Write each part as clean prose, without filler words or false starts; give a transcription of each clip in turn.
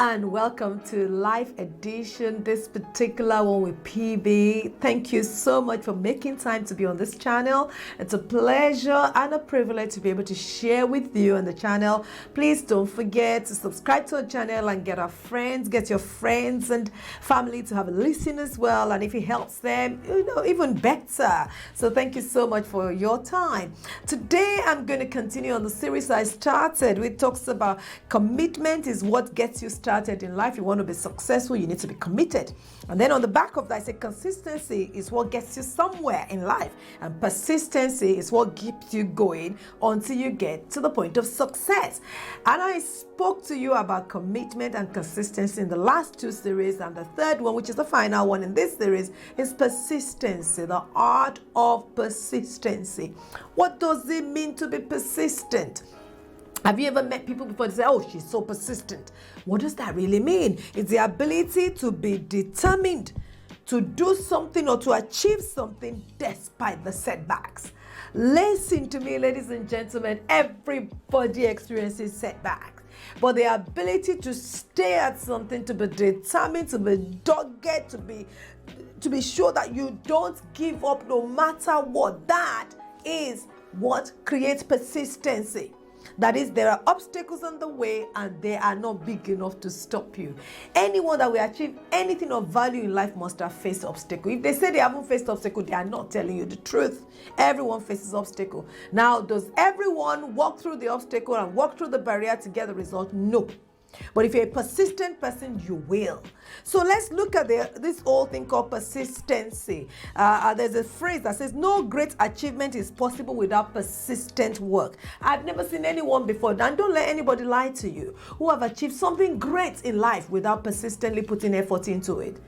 and welcome to Life Edition, this particular one with PB. Thank you so much for making time to be on this channel. It's a pleasure and a privilege to be able to share with you on the channel. Please don't forget to subscribe to our channel and get your friends and family to have a listen as well. And if it helps them, even better. So thank you so much for your time. Today, I'm going to continue on the series I started, which talks about commitment is what gets you started in life. You want to be successful, you need to be committed. And then on the back of that, I say consistency is what gets you somewhere in life. And persistency is what keeps you going until you get to the point of success. And I spoke to you about commitment and consistency in the last two series. And the third one, which is the final one in this series, is persistency, the art of persistency. What does it mean to be persistent? Have you ever met people before they say, oh, she's so persistent? What does that really mean? It's the ability to be determined to do something or to achieve something despite the setbacks. Listen to me, ladies and gentlemen, everybody experiences setbacks. But the ability to stay at something, to be determined, to be dogged, to be sure that you don't give up no matter what, that is what creates persistency. That is, there are obstacles on the way and they are not big enough to stop you. Anyone that will achieve anything of value in life must have faced obstacles. If they say they haven't faced obstacles, they are not telling you the truth. Everyone faces obstacles. Now, does everyone walk through the obstacle and walk through the barrier to get the result? No. But if you're a persistent person, you will. So let's look at this whole thing called persistency. There's a phrase that says, no great achievement is possible without persistent work. I've never seen anyone before, and don't let anybody lie to you, who have achieved something great in life without persistently putting effort into it.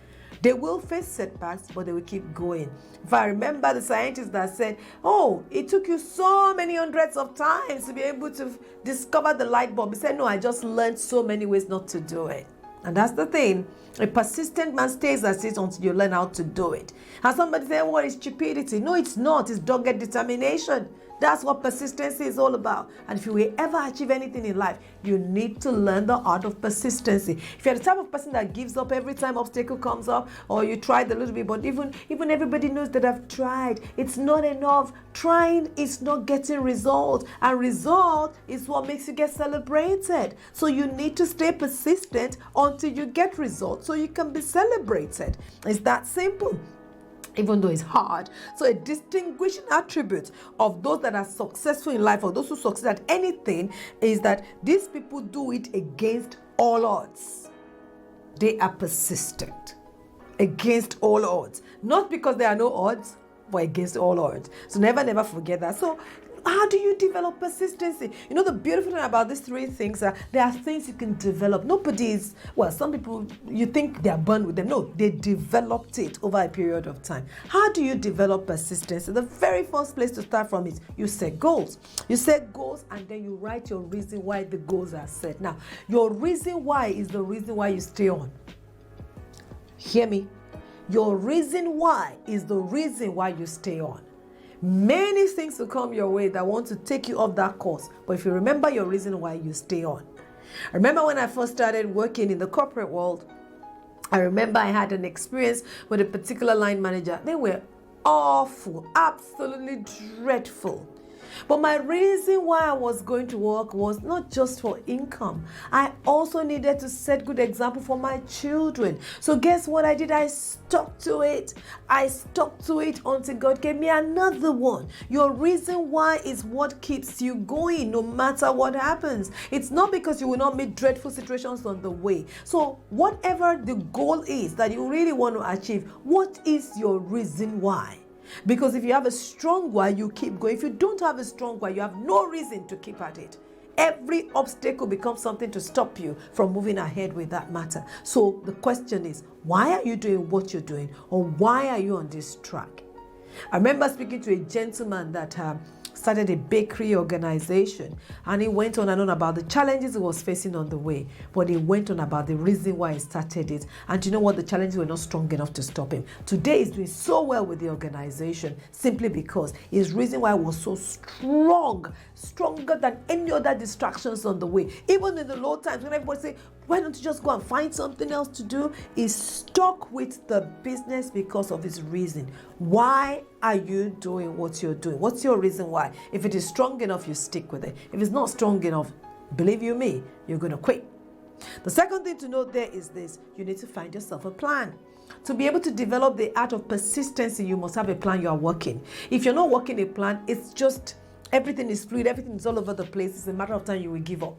They will face setbacks, but they will keep going. If I remember the scientist that said, oh, it took you so many hundreds of times to be able to discover the light bulb. He said, no, I just learned so many ways not to do it. And that's the thing. A persistent man stays at it until you learn how to do it. And somebody said, what is stupidity? No, it's not. It's dogged determination. That's what persistency is all about. And if you will ever achieve anything in life, you need to learn the art of persistency. If you're the type of person that gives up every time obstacle comes up, or you tried a little bit, but even everybody knows that I've tried, it's not enough. Trying is not getting results, and result is what makes you get celebrated. So you need to stay persistent until you get results so you can be celebrated. It's that simple. Even though it's hard. So a distinguishing attribute of those that are successful in life, or those who succeed at anything, is that these people do it against all odds. They are persistent against all odds. Not because there are no odds, but against all odds. So never forget that. So how do you develop persistency? You know, the beautiful thing about these three things are there are things you can develop. Nobody is, well, some people, you think they are born with them. No, they developed it over a period of time. How do you develop persistency? The very first place to start from is you set goals. You set goals and then you write your reason why the goals are set. Now, your reason why is the reason why you stay on. Hear me? Your reason why is the reason why you stay on. Many things will come your way that want to take you off that course. But if you remember your reason why, you stay on. I remember when I first started working in the corporate world, I remember I had an experience with a particular line manager. They were awful, absolutely dreadful. But my reason why I was going to work was not just for income. I also needed to set good example for my children. So guess what I did? I stuck to it. I stuck to it until God gave me another one. Your reason why is what keeps you going no matter what happens. It's not because you will not meet dreadful situations on the way. So whatever the goal is that you really want to achieve, what is your reason why? Because if you have a strong why, you keep going. If you don't have a strong why, you have no reason to keep at it. Every obstacle becomes something to stop you from moving ahead with that matter. So the question is, why are you doing what you're doing? Or why are you on this track? I remember speaking to a gentleman that started a bakery organization, and he went on and on about the challenges he was facing on the way, but he went on about the reason why he started it. And you know what? The challenges were not strong enough to stop him. Today he's doing so well with the organization simply because his reason why was so strong, stronger than any other distractions on the way. Even in the low times when everybody say, Why don't you just go and find something else to do? He's stuck with the business because of his reason. Why are you doing what you're doing? What's your reason why? If it is strong enough, you stick with it. If it's not strong enough, believe you me, you're going to quit. The second thing to note there is this: you need to find yourself a plan. To be able to develop the art of persistency, you must have a plan you are working. If you're not working a plan, it's just everything is fluid, everything is all over the place. It's a matter of time you will give up.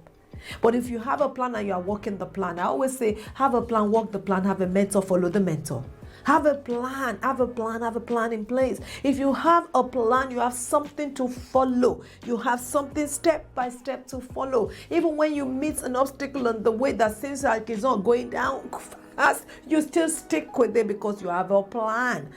But if you have a plan and you are working the plan, I always say, have a plan, work the plan, have a mentor, follow the mentor. Have a plan, have a plan in place. If you have a plan, you have something to follow. You have something step by step to follow. Even when you meet an obstacle on the way that seems like it's not going down fast, you still stick with it because you have a plan.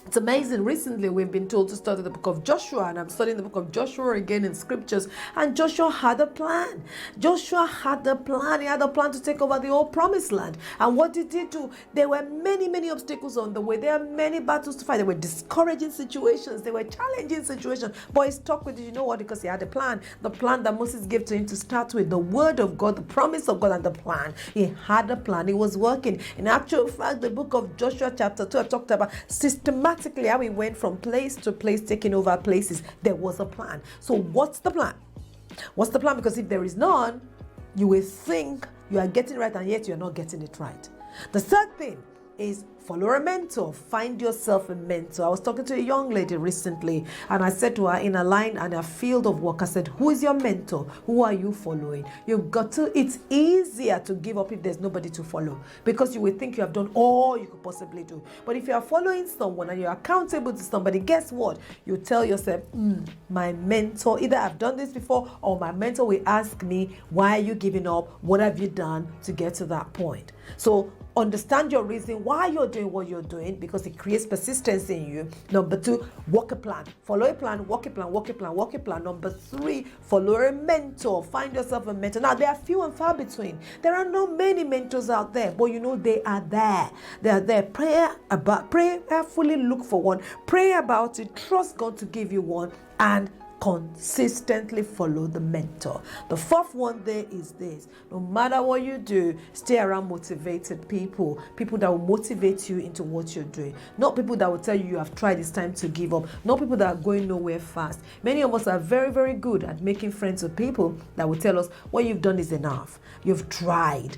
It's amazing. Recently, we've been told to study the book of Joshua, and I'm studying the book of Joshua again in scriptures. And Joshua had a plan. Joshua had a plan. He had a plan to take over the whole promised land. And what did he do? There were many, many obstacles on the way. There are many battles to fight. There were discouraging situations. There were challenging situations. But he stuck with it. You know what? Because he had a plan. The plan that Moses gave to him to start with. The word of God, the promise of God, and the plan. He had a plan. He was working. In actual fact, the book of Joshua chapter 2 talked about systematically how he went from place to place, taking over places. There was a plan. So what's the plan? What's the plan? Because if there is none, you will think you are getting it right, and yet you're not getting it right. The third thing is follow a mentor. Find yourself a mentor. I was talking to a young lady recently, and I said to her in a line and a field of work, I said, who is your mentor? Who are you following? You've got to, it's easier to give up if there's nobody to follow, because you will think you have done all you could possibly do. But if you are following someone and you're accountable to somebody, guess what? You tell yourself, my mentor, either I've done this before, or my mentor will ask me, why are you giving up? What have you done to get to that point? So understand your reason why you're doing what you're doing, because it creates persistency in you. Number 2, work a plan. Follow a plan, work a plan, work a plan, work a plan. Number 3, follow a mentor. Find yourself a mentor. Now, they are few and far between. There are not many mentors out there, but they are there. They are there. Prayerfully look for one. Pray about it. Trust God to give you one, and consistently follow the mentor. The fourth one there is this: no matter what you do, stay around motivated people that will motivate you into what you're doing. Not people that will tell you have tried, it's time to give up. Not people that are going nowhere fast. Many of us are very, very good at making friends with people that will tell us what you've done is enough. You've tried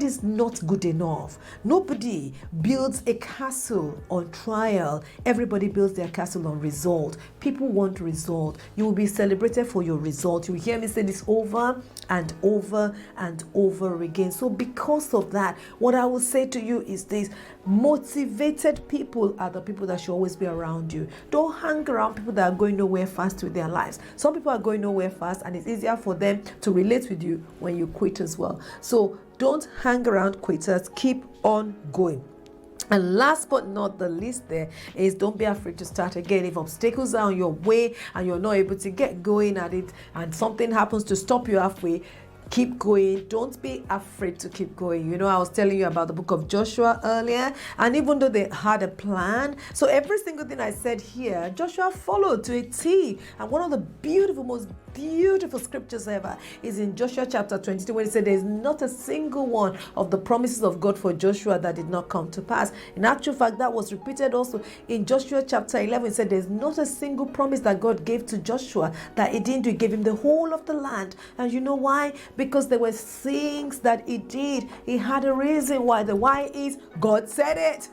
is not good enough. Nobody builds a castle on trial. Everybody builds their castle on result. People want result. You will be celebrated for your result. You will hear me say this over and over and over again. So because of that, what I will say to you is this: motivated people are the people that should always be around you. Don't hang around people that are going nowhere fast with their lives. Some people are going nowhere fast, and it's easier for them to relate with you when you quit as well. So don't hang around quitters. Keep on going. And last but not the least there is, don't be afraid to start again. If obstacles are on your way and you're not able to get going at it, and something happens to stop you halfway, keep going. Don't be afraid to keep going. I was telling you about the book of Joshua earlier, and even though they had a plan, so every single thing I said here, Joshua followed to a T. And one of the most beautiful scriptures ever is in Joshua chapter 22, where it said there's not a single one of the promises of God for Joshua that did not come to pass. In actual fact, that was repeated also in Joshua chapter 11. It said there's not a single promise that God gave to Joshua that he didn't do. He gave him the whole of the land. And you know why? Because there were things that he did. He had a reason why. The why is God said it.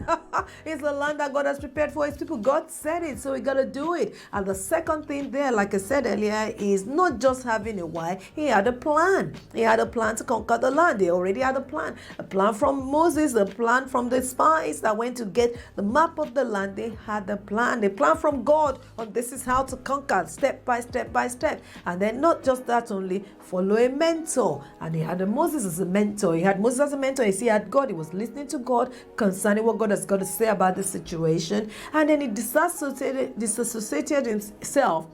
It's the land that God has prepared for his people. God said it, so we got to do it. And the second thing there, like I said earlier, is not just having a why. He had a plan. He had a plan to conquer the land. He already had a plan. A plan from Moses, a plan from the spies that went to get the map of the land. They had a plan. A plan from God on this is how to conquer, step by step by step. And then not just that only, follow a mentor. And he had Moses as a mentor. He had Moses as a mentor. He had God. He was listening to God concerning what God has got to say about the situation. And then he dissociated himself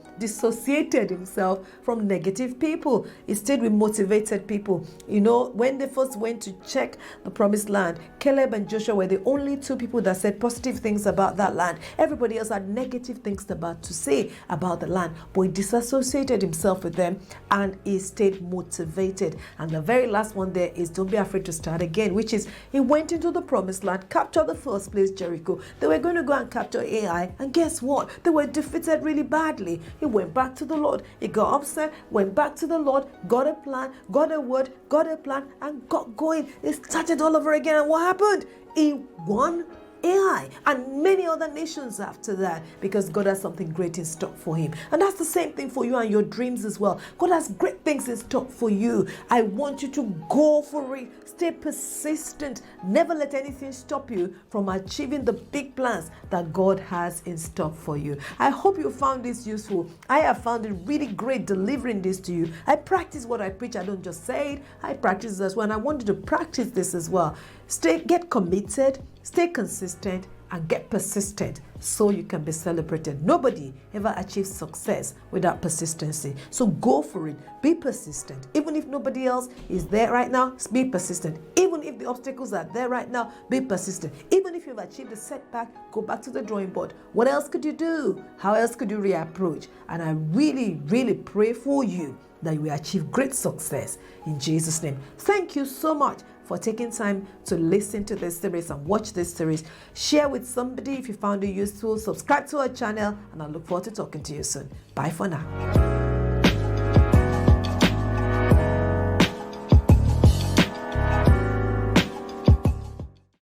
from negative people. He stayed with motivated people. You know, when they first went to check the promised land, Caleb and Joshua were the only two people that said positive things about that land. Everybody else had negative things to say about the land, but he disassociated himself with them and he stayed motivated. And the very last one there is don't be afraid to start again, which is he went into the promised land, captured the first place, Jericho. They were going to go and capture Ai, and guess what? They were defeated really badly. He went back to the Lord. He got upset, went back to the Lord, got a plan, got a word, got a plan, and got going. He started all over again. And what happened? He won Ai and many other nations after that, because God has something great in stock for him. And that's the same thing for you and your dreams as well. God has great things in stock for you. I want you to go for it. Stay persistent. Never let anything stop you from achieving the big plans that God has in stock for you. I hope you found this useful. I have found it really great delivering this to you. I practice what I preach. I don't just say it. I practice it as well. And I want you to practice this as well. Get committed, stay consistent, and get persistent so you can be celebrated. Nobody ever achieves success without persistency. So go for it. Be persistent. Even if nobody else is there right now, be persistent. Even if the obstacles are there right now, be persistent. Even if you've achieved a setback, go back to the drawing board. What else could you do? How else could you reapproach? And I really, really pray for you that you will achieve great success in Jesus' name. Thank you so much for taking time to listen to this series and watch this series. Share with somebody if you found it useful. Subscribe to our channel, and I look forward to talking to you soon. Bye for now.